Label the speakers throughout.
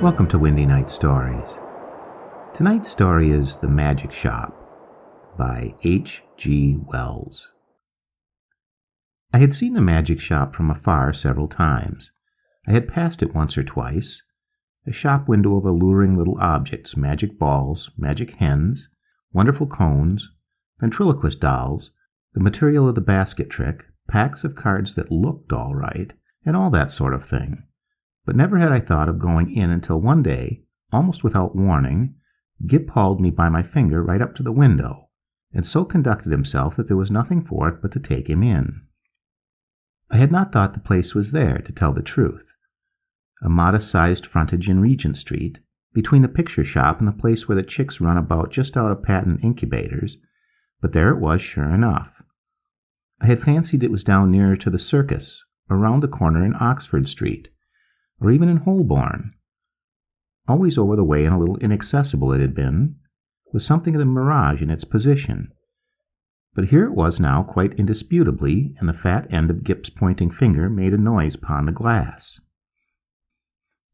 Speaker 1: Welcome to Windy Night Stories. Tonight's story is The Magic Shop by H.G. Wells. I had seen the magic shop from afar several times. I had passed it once or twice. A shop window of alluring little objects, magic balls, magic hens, wonderful cones, ventriloquist dolls, the material of the basket trick, packs of cards that looked all right, and all that sort of thing. But never had I thought of going in until one day, almost without warning, Gip hauled me by my finger right up to the window, and so conducted himself that there was nothing for it but to take him in. I had not thought the place was there, to tell the truth. A modest-sized frontage in Regent Street, between the picture shop and the place where the chicks run about just out of patent incubators, but there it was sure enough. I had fancied it was down nearer to the circus, or round the corner in Oxford Street, or even in Holborn. Always over the way and a little inaccessible it had been, with something of the mirage in its position. But here it was now quite indisputably, and the fat end of Gip's pointing finger made a noise upon the glass.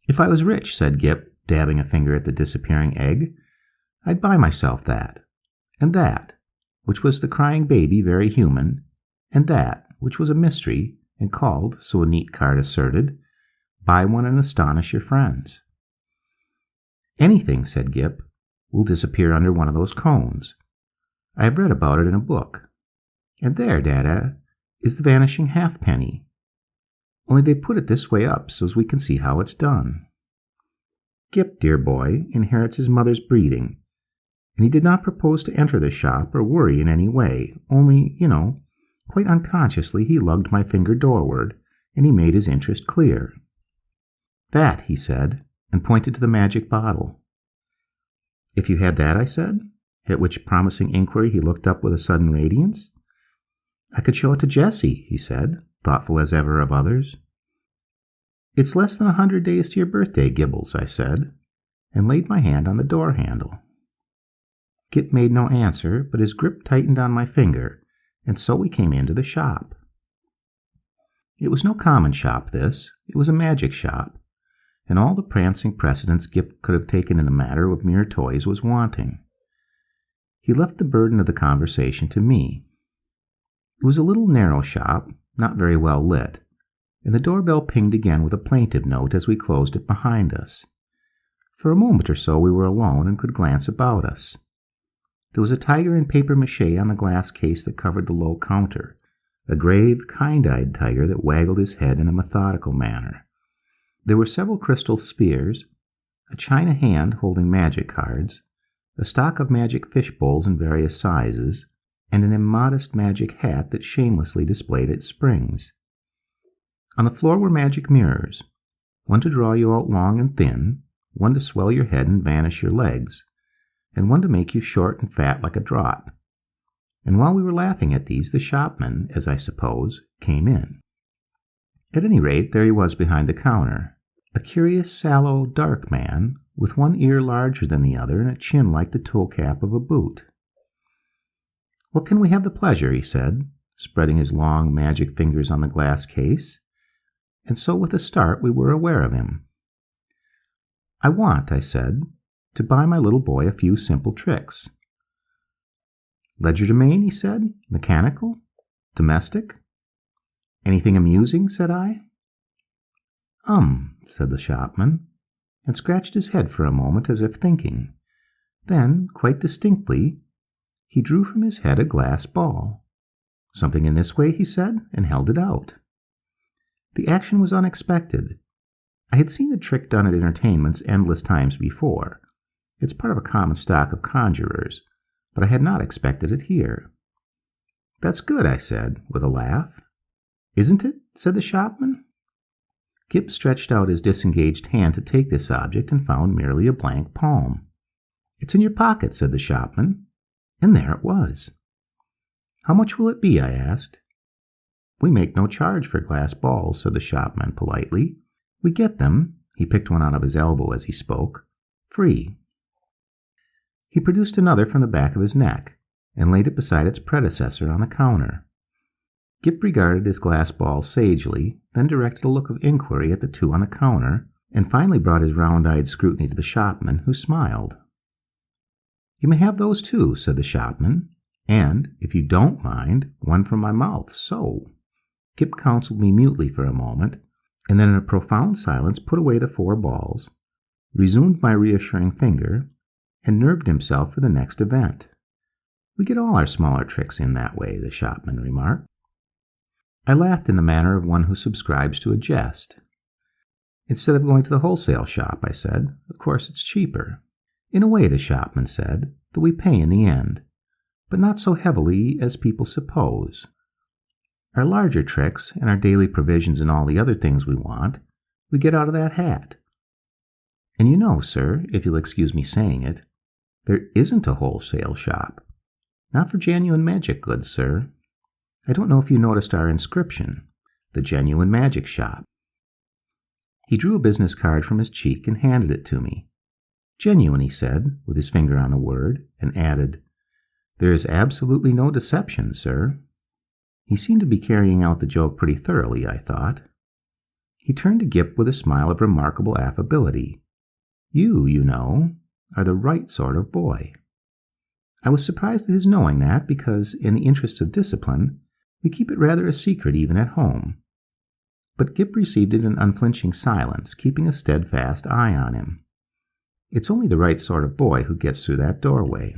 Speaker 1: "If I was rich," said Gip, dabbing a finger at the disappearing egg, "I'd buy myself that, and that, which was the crying baby very human, and that, which was a mystery, and called, so a neat card asserted, Buy one and astonish your friends." "Anything," said Gip, "will disappear under one of those cones. I have read about it in a book. And there, Dada, is the vanishing halfpenny. Only they put it this way up so as we can see how it's done." Gip, dear boy, inherits his mother's breeding, and he did not propose to enter the shop or worry in any way, only, quite unconsciously he lugged my finger doorward, and he made his interest clear. "That," he said, and pointed to the magic bottle. "If you had that," I said, at which promising inquiry he looked up with a sudden radiance. "I could show it to Jessie," he said, thoughtful as ever of others. "It's less than 100 days to your birthday, Gibbles," I said, and laid my hand on the door handle. Gip made no answer, but his grip tightened on my finger, and so we came into the shop. It was no common shop, this. It was a magic shop, and all the prancing precedence Gip could have taken in the matter of mere toys was wanting. He left the burden of the conversation to me. It was a little narrow shop, not very well lit, and the doorbell pinged again with a plaintive note as we closed it behind us. For a moment or so we were alone and could glance about us. There was a tiger in papier-mâché on the glass case that covered the low counter, a grave, kind-eyed tiger that waggled his head in a methodical manner. There were several crystal spheres, a china hand holding magic cards, a stock of magic fish bowls in various sizes, and an immodest magic hat that shamelessly displayed its springs. On the floor were magic mirrors, one to draw you out long and thin, one to swell your head and vanish your legs, and one to make you short and fat like a draught. And while we were laughing at these, the shopman, as I suppose, came in. At any rate, there he was behind the counter, a curious, sallow, dark man, with one ear larger than the other and a chin like the toe cap of a boot. "What can we have the pleasure?" he said, spreading his long magic fingers on the glass case, and so with a start we were aware of him. "I want," I said, "to buy my little boy a few simple tricks." "Legerdemain," he said, "mechanical? Domestic?" "Anything amusing?" said I. Said the shopman, and scratched his head for a moment as if thinking. Then, quite distinctly, he drew from his head a glass ball. "Something in this way," he said, and held it out. The action was unexpected. I had seen the trick done at entertainments endless times before. It's part of a common stock of conjurers, but I had not expected it here. "That's good," I said, with a laugh. "Isn't it?" said the shopman. Gip stretched out his disengaged hand to take this object and found merely a blank palm. "It's in your pocket," said the shopman, and there it was. "How much will it be?" I asked. "We make no charge for glass balls," said the shopman politely. "We get them," he picked one out of his elbow as he spoke, "free." He produced another from the back of his neck, and laid it beside its predecessor on the counter. Gip regarded his glass ball sagely, then directed a look of inquiry at the two on the counter, and finally brought his round-eyed scrutiny to the shopman, who smiled. "You may have those too," said the shopman, "and, if you don't mind, one from my mouth, so." Gip counseled me mutely for a moment, and then in a profound silence put away the 4 balls, resumed my reassuring finger, and nerved himself for the next event. "We get all our smaller tricks in that way," the shopman remarked. I laughed in the manner of one who subscribes to a jest. "Instead of going to the wholesale shop," I said. "Of course it's cheaper." "In a way," the shopman said, "though we pay in the end, but not so heavily as people suppose. Our larger tricks, and our daily provisions and all the other things we want, we get out of that hat. And you know, sir, if you'll excuse me saying it, there isn't a wholesale shop. Not for genuine magic goods, sir. I don't know if you noticed our inscription, the Genuine Magic Shop." He drew a business card from his cheek and handed it to me. "Genuine," he said, with his finger on the word, and added, "There is absolutely no deception, sir." He seemed to be carrying out the joke pretty thoroughly, I thought. He turned to Gip with a smile of remarkable affability. You know, are the right sort of boy." I was surprised at his knowing that because, in the interests of discipline, we keep it rather a secret even at home. But Gip received it in unflinching silence, keeping a steadfast eye on him. It's only the right sort of boy who gets through that doorway.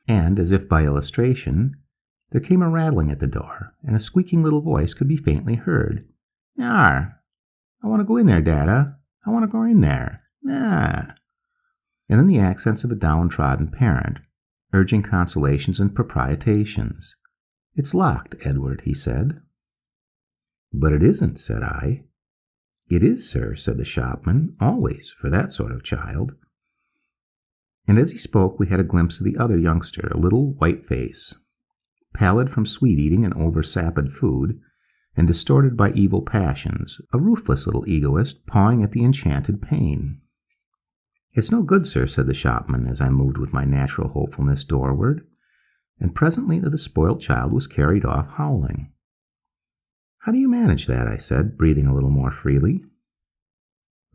Speaker 1: And, as if by illustration, there came a rattling at the door, and a squeaking little voice could be faintly heard. "Yar! I want to go in there, Dada. I want to go in there. Nah!" And then the accents of a downtrodden parent, urging consolations and proprietations. "It's locked, Edward," he said. "But it isn't," said I. "It is, sir," said the shopman, "always, for that sort of child." And as he spoke, we had a glimpse of the other youngster, a little white face, pallid from sweet-eating and over-sapid food, and distorted by evil passions, a ruthless little egoist pawing at the enchanted pane. "It's no good, sir," said the shopman, as I moved with my natural hopefulness doorward, and presently the spoilt child was carried off howling. "How do you manage that?" I said, breathing a little more freely.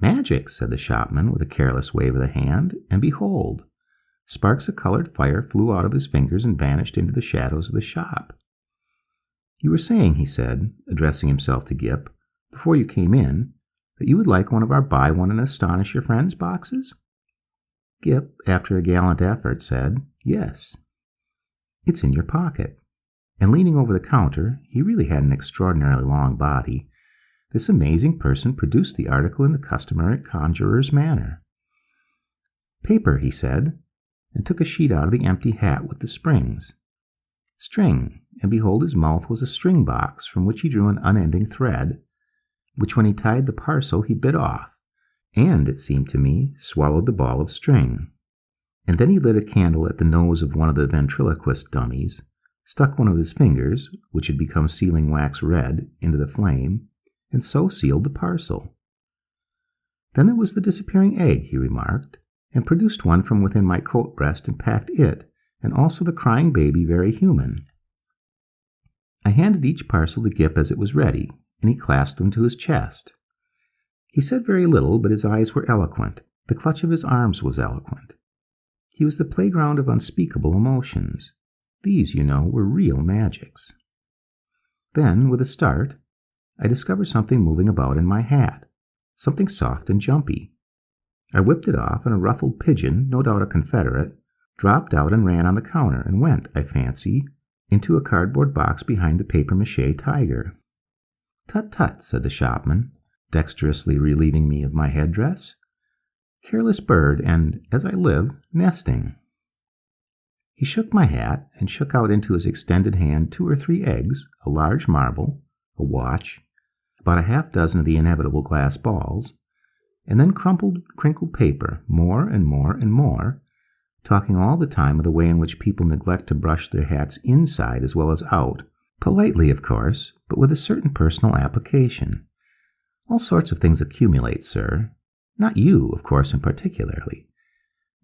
Speaker 1: "Magic," said the shopman, with a careless wave of the hand, and behold, sparks of colored fire flew out of his fingers and vanished into the shadows of the shop. "You were saying," he said, addressing himself to Gip, "before you came in, that you would like one of our Buy One and Astonish Your Friends boxes?" Gip, after a gallant effort, said, "Yes." "It's in your pocket." And leaning over the counter, he really had an extraordinarily long body, this amazing person produced the article in the customary conjurer's manner. "Paper," he said, and took a sheet out of the empty hat with the springs. "String," and behold, his mouth was a string box from which he drew an unending thread, which when he tied the parcel he bit off, and, it seemed to me, swallowed the ball of string. And then he lit a candle at the nose of one of the ventriloquist dummies, stuck one of his fingers, which had become sealing wax red, into the flame, and so sealed the parcel. "Then there was the disappearing egg," he remarked, and produced one from within my coat breast and packed it, and also the crying baby very human. I handed each parcel to Gip as it was ready, and he clasped them to his chest. He said very little, but his eyes were eloquent. The clutch of his arms was eloquent. He was the playground of unspeakable emotions. These, you know, were real magics. Then, with a start, I discovered something moving about in my hat, something soft and jumpy. I whipped it off, and a ruffled pigeon, no doubt a Confederate, dropped out and ran on the counter and went, I fancy, into a cardboard box behind the papier-mâché tiger. "Tut, tut," said the shopman, dexterously relieving me of my headdress. "Careless bird, and, as I live, nesting." He shook my hat, and shook out into his extended hand 2 or 3 eggs, a large marble, a watch, about a half-dozen of the inevitable glass balls, and then crumpled, crinkled paper, more and more and more, talking all the time of the way in which people neglect to brush their hats inside as well as out, politely, of course, but with a certain personal application. All sorts of things accumulate, sir. Not you, of course, in particularly.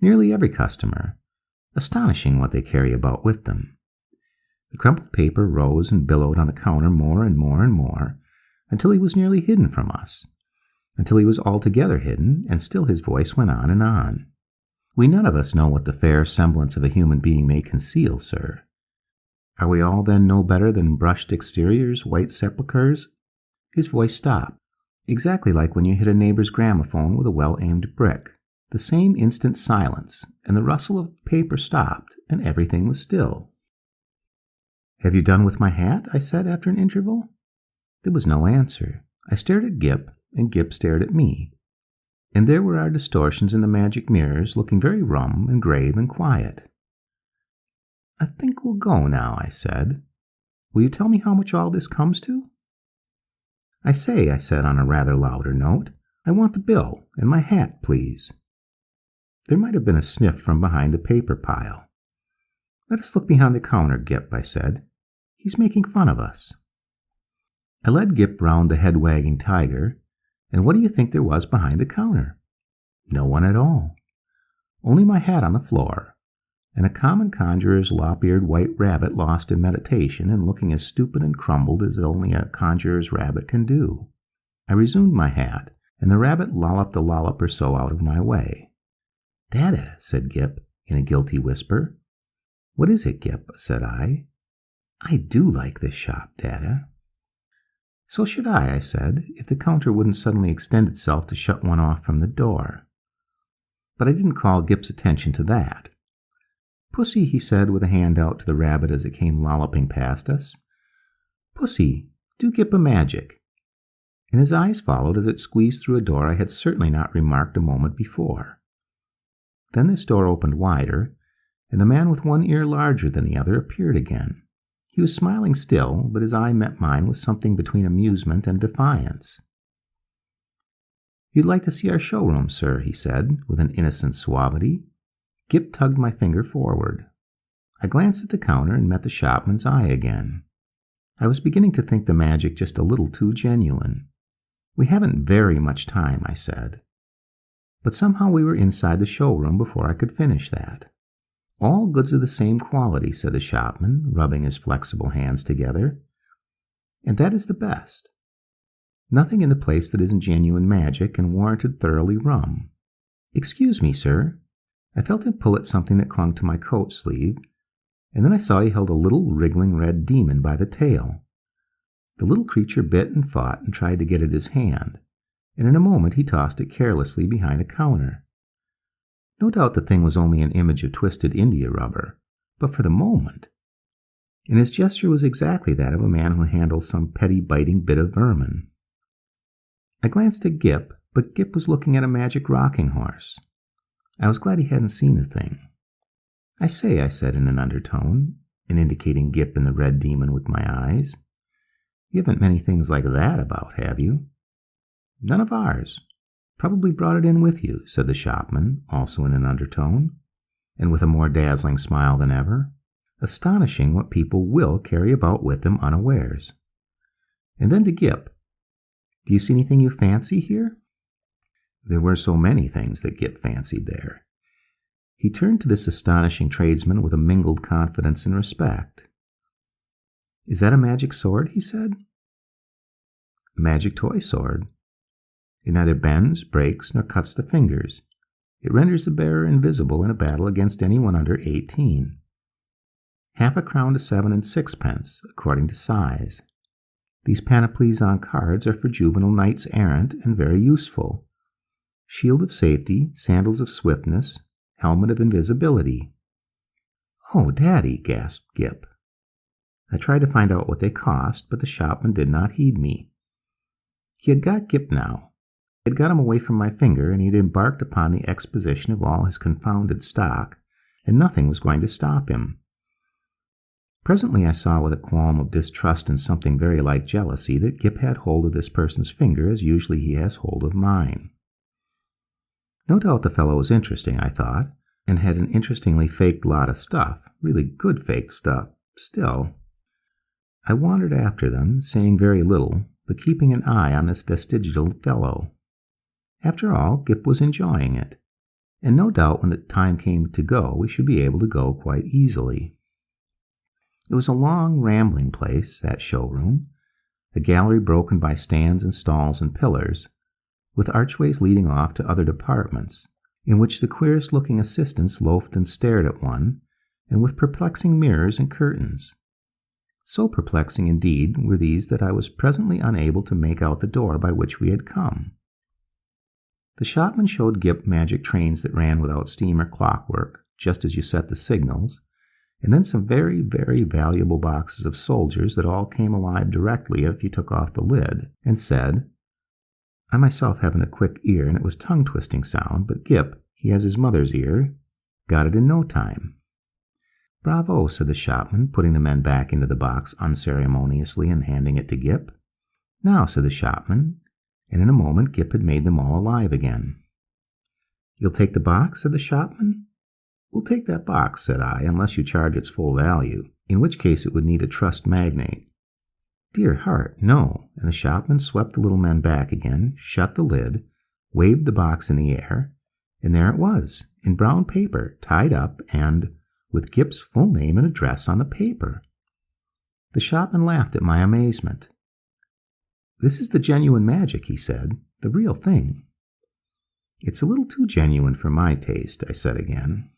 Speaker 1: Nearly every customer. Astonishing what they carry about with them. The crumpled paper rose and billowed on the counter more and more and more, until he was nearly hidden from us. until he was altogether hidden, and still his voice went on and on. We none of us know what the fair semblance of a human being may conceal, sir. Are we all then no better than brushed exteriors, white sepulchres? His voice stopped, exactly like when you hit a neighbor's gramophone with a well-aimed brick. The same instant silence, and the rustle of paper stopped, and everything was still. "Have you done with my hat?" I said after an interval. There was no answer. I stared at Gip, and Gip stared at me. And there were our distortions in the magic mirrors, looking very rum and grave and quiet. "I think we'll go now," I said. "Will you tell me how much all this comes to?" I said on a rather louder note, "I want the bill, and my hat, please." There might have been a sniff from behind the paper pile. "Let us look behind the counter, Gip," I said. "He's making fun of us." I led Gip round the head-wagging tiger, and what do you think there was behind the counter? No one at all. Only my hat on the floor, and a common conjurer's lop-eared white rabbit lost in meditation and looking as stupid and crumbled as only a conjurer's rabbit can do. I resumed my hat, and the rabbit lolloped a lollop or so out of my way. "Dada," said Gip, in a guilty whisper. "What is it, Gip?" said I. "I do like this shop, Dada." "So should I said, if the counter wouldn't suddenly extend itself to shut one off from the door. But I didn't call Gip's attention to that. "Pussy," he said, with a hand out to the rabbit as it came lolloping past us. "Pussy, do Gip a magic." And his eyes followed as it squeezed through a door I had certainly not remarked a moment before. Then this door opened wider, and the man with one ear larger than the other appeared again. He was smiling still, but his eye met mine with something between amusement and defiance. "You'd like to see our showroom, sir," he said, with an innocent suavity. Gip tugged my finger forward. I glanced at the counter and met the shopman's eye again. I was beginning to think the magic just a little too genuine. "We haven't very much time," I said. But somehow we were inside the showroom before I could finish that. "All goods of the same quality," said the shopman, rubbing his flexible hands together. "And that is the best. Nothing in the place that isn't genuine magic and warranted thoroughly rum. Excuse me, sir." I felt him pull at something that clung to my coat sleeve, and then I saw he held a little wriggling red demon by the tail. The little creature bit and fought and tried to get at his hand, and in a moment he tossed it carelessly behind a counter. No doubt the thing was only an image of twisted India rubber, but for the moment. And his gesture was exactly that of a man who handles some petty biting bit of vermin. I glanced at Gip, but Gip was looking at a magic rocking horse. I was glad he hadn't seen the thing. I said in an undertone, and indicating Gip and the red demon with my eyes. "You haven't many things like that about, have you?" "None of ours. Probably brought it in with you," said the shopman, also in an undertone, and with a more dazzling smile than ever. Astonishing what people will carry about with them unawares. And then to Gip, "Do you see anything you fancy here?" There were so many things that Gip fancied there. He turned to this astonishing tradesman with a mingled confidence and respect. "Is that a magic sword?" he said. "A magic toy sword. It neither bends, breaks, nor cuts the fingers. It renders the bearer invisible in a battle against anyone under 18. Half a crown to 7 and 6pence, according to size. These panoplies on cards are for juvenile knights errant and very useful. Shield of safety, sandals of swiftness, helmet of invisibility." "Oh, Daddy," gasped Gip. I tried to find out what they cost, but the shopman did not heed me. He had got Gip now. He had got him away from my finger, and he had embarked upon the exposition of all his confounded stock, and nothing was going to stop him. Presently I saw with a qualm of distrust and something very like jealousy that Gip had hold of this person's finger as usually he has hold of mine. No doubt the fellow was interesting, I thought, and had an interestingly faked lot of stuff, really good faked stuff. Still, I wandered after them, saying very little, but keeping an eye on this vestigial fellow. After all, Gip was enjoying it, and no doubt when the time came to go, we should be able to go quite easily. It was a long, rambling place, that showroom, a gallery broken by stands and stalls and pillars, with archways leading off to other departments, in which the queerest-looking assistants loafed and stared at one, and with perplexing mirrors and curtains. So perplexing indeed were these that I was presently unable to make out the door by which we had come. The shopman showed Gip magic trains that ran without steam or clockwork, just as you set the signals, and then some very, very valuable boxes of soldiers that all came alive directly if you took off the lid, and said, I myself haven't a quick ear, and it was tongue-twisting sound, but Gip, he has his mother's ear, got it in no time. Bravo, said the shopman, putting the men back into the box unceremoniously and handing it to Gip. Now, said the shopman, and in a moment Gip had made them all alive again. You'll take the box, said the shopman. We'll take that box, said I, unless you charge its full value, in which case it would need a trust magnate. Dear heart, no, and the shopman swept the little men back again, shut the lid, waved the box in the air, and there it was, in brown paper, tied up, and with Gip's full name and address on the paper. The shopman laughed at my amazement. This is the genuine magic, he said, the real thing. It's a little too genuine for my taste, I said again.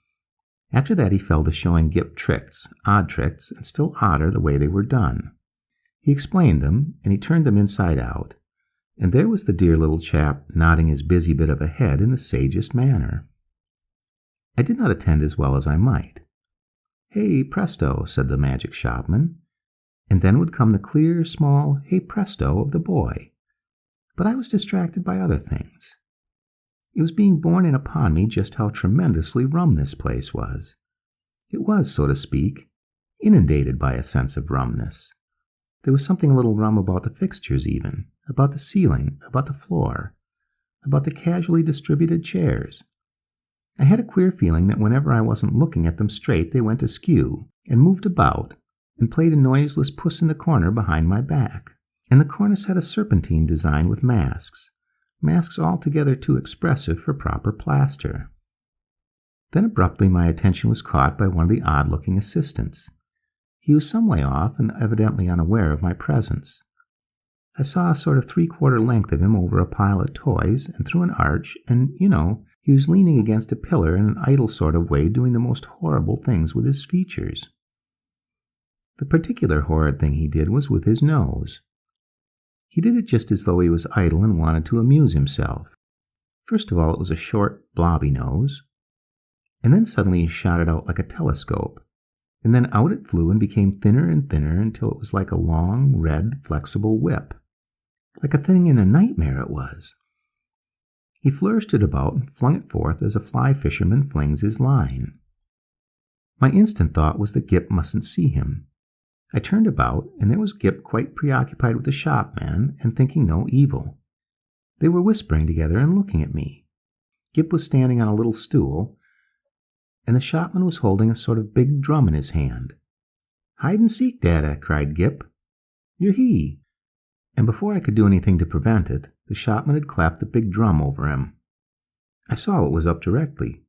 Speaker 1: After that he fell to showing Gip tricks, odd tricks, and still odder the way they were done. He explained them, and he turned them inside out, and there was the dear little chap nodding his busy bit of a head in the sagest manner. I did not attend as well as I might. Hey, presto, said the magic shopman, and then would come the clear, small hey presto of the boy. But I was distracted by other things. It was being borne in upon me just how tremendously rum this place was. It was, so to speak, inundated by a sense of rumness. There was something a little rum about the fixtures even, about the ceiling, about the floor, about the casually distributed chairs. I had a queer feeling that whenever I wasn't looking at them straight, they went askew, and moved about, and played a noiseless puss in the corner behind my back. And the cornice had a serpentine design with masks altogether too expressive for proper plaster. Then abruptly my attention was caught by one of the odd-looking assistants. He was some way off and evidently unaware of my presence. I saw a sort of three-quarter length of him over a pile of toys and through an arch, and, he was leaning against a pillar in an idle sort of way doing the most horrible things with his features. The particular horrid thing he did was with his nose. He did it just as though he was idle and wanted to amuse himself. First of all, it was a short, blobby nose, and then suddenly he shot it out like a telescope, and then out it flew and became thinner and thinner until it was like a long, red, flexible whip. Like a thing in a nightmare it was. He flourished it about and flung it forth as a fly fisherman flings his line. My instant thought was that Gip mustn't see him. I turned about, and there was Gip quite preoccupied with the shopman and thinking no evil. They were whispering together and looking at me. Gip was standing on a little stool, and the shopman was holding a sort of big drum in his hand. "Hide and seek, Dada," cried Gip. "You're he." And before I could do anything to prevent it, the shopman had clapped the big drum over him. I saw it was up directly.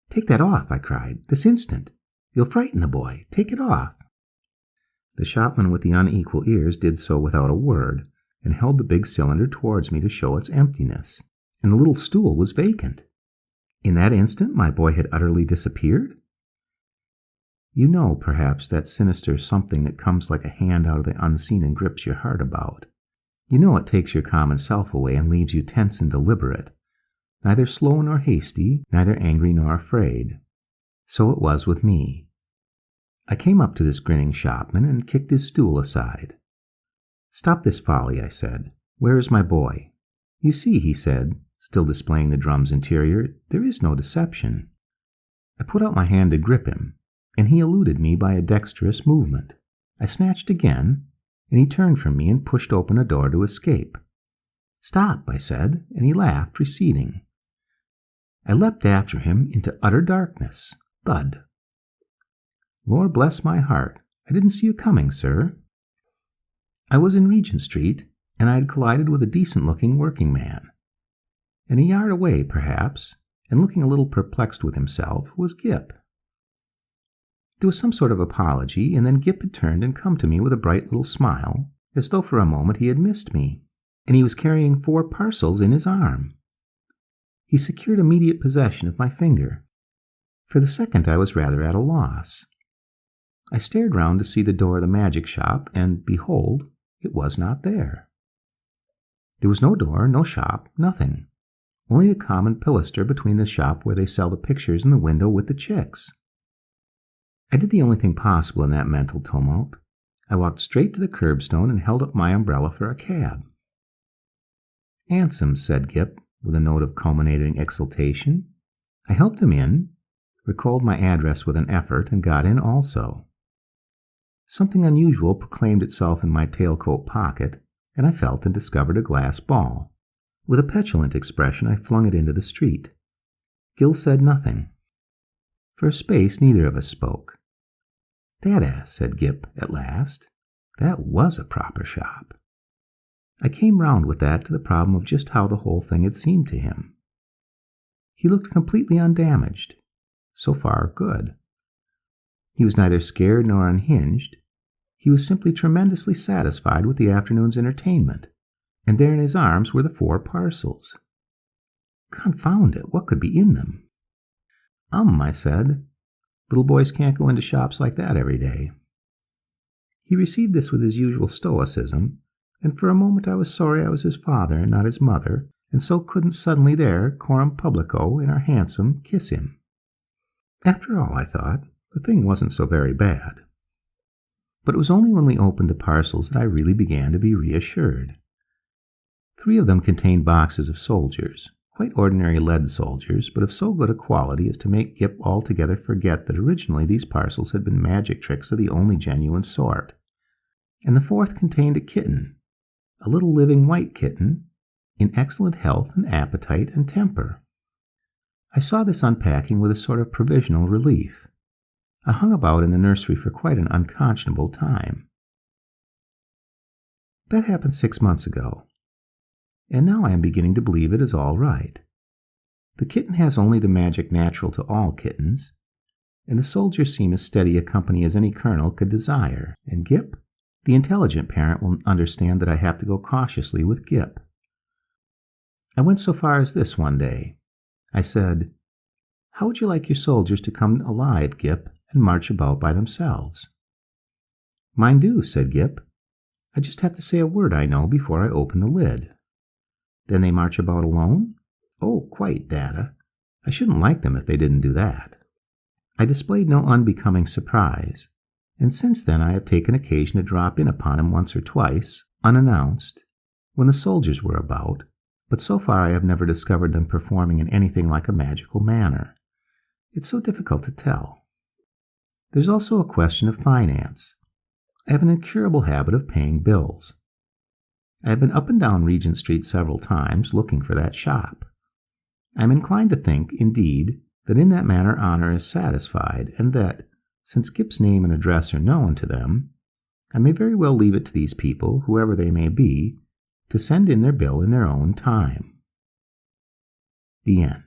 Speaker 1: "Take that off," I cried, "this instant. You'll frighten the boy. Take it off." The shopman with the unequal ears did so without a word, and held the big cylinder towards me to show its emptiness, and the little stool was vacant. In that instant my boy had utterly disappeared? You know, perhaps, that sinister something that comes like a hand out of the unseen and grips your heart about. You know it takes your common self away and leaves you tense and deliberate, neither slow nor hasty, neither angry nor afraid. So it was with me. I came up to this grinning shopman and kicked his stool aside. "Stop this folly," I said. "Where is my boy?" "You see," he said, still displaying the drum's interior, "there is no deception." I put out my hand to grip him, and he eluded me by a dexterous movement. I snatched again, and he turned from me and pushed open a door to escape. "Stop," I said, and he laughed, receding. I leapt after him into utter darkness. Thud. "Lord bless my heart, I didn't see you coming, sir." I was in Regent Street, and I had collided with a decent-looking working man. And a yard away, perhaps, and looking a little perplexed with himself, was Gip. There was some sort of apology, and then Gip had turned and come to me with a bright little smile, as though for a moment he had missed me. and he was carrying 4 parcels in his arm. He secured immediate possession of my finger. For the second I was rather at a loss. I stared round to see the door of the magic shop, and behold, it was not there. There was no door, no shop, nothing. Only a common pilaster between the shop where they sell the pictures and the window with the chicks. I did the only thing possible in that mental tumult. I walked straight to the curbstone and held up my umbrella for a cab. "Handsome," said Gip, with a note of culminating exultation. I helped him in, recalled my address with an effort, and got in also. Something unusual proclaimed itself in my tailcoat pocket, and I felt and discovered a glass ball. With a petulant expression, I flung it into the street. Gil said nothing. For a space, neither of us spoke. "Dada," said Gip at last. "That was a proper shop." I came round with that to the problem of just how the whole thing had seemed to him. He looked completely undamaged. So far, good. He was neither scared nor unhinged. He was simply tremendously satisfied with the afternoon's entertainment, and there in his arms were the 4 parcels. Confound it, what could be in them? I said. "Little boys can't go into shops like that every day." He received this with his usual stoicism, and for a moment I was sorry I was his father and not his mother, and so couldn't suddenly there, coram publico, in our hansom, kiss him. After all, I thought, the thing wasn't so very bad. But it was only when we opened the parcels that I really began to be reassured. 3 of them contained boxes of soldiers, quite ordinary lead soldiers, but of so good a quality as to make Gip altogether forget that originally these parcels had been magic tricks of the only genuine sort. And the 4th contained a kitten, a little living white kitten, in excellent health and appetite and temper. I saw this unpacking with a sort of provisional relief. I hung about in the nursery for quite an unconscionable time. That happened 6 months ago, and now I am beginning to believe it is all right. The kitten has only the magic natural to all kittens, and the soldiers seem as steady a company as any colonel could desire, and Gip, the intelligent parent, will understand that I have to go cautiously with Gip. I went so far as this one day. I said, "How would you like your soldiers to come alive, Gip, and march about by themselves?" "Mine do," said Gip. "I just have to say a word I know before I open the lid." "Then they march about alone?" "Oh, quite, Dada. I shouldn't like them if they didn't do that." I displayed no unbecoming surprise, and since then I have taken occasion to drop in upon him once or twice, unannounced, when the soldiers were about, but so far I have never discovered them performing in anything like a magical manner. It's so difficult to tell. There's also a question of finance. I have an incurable habit of paying bills. I have been up and down Regent Street several times looking for that shop. I am inclined to think, indeed, that in that manner honor is satisfied, and that, since Gip's name and address are known to them, I may very well leave it to these people, whoever they may be, to send in their bill in their own time. The end.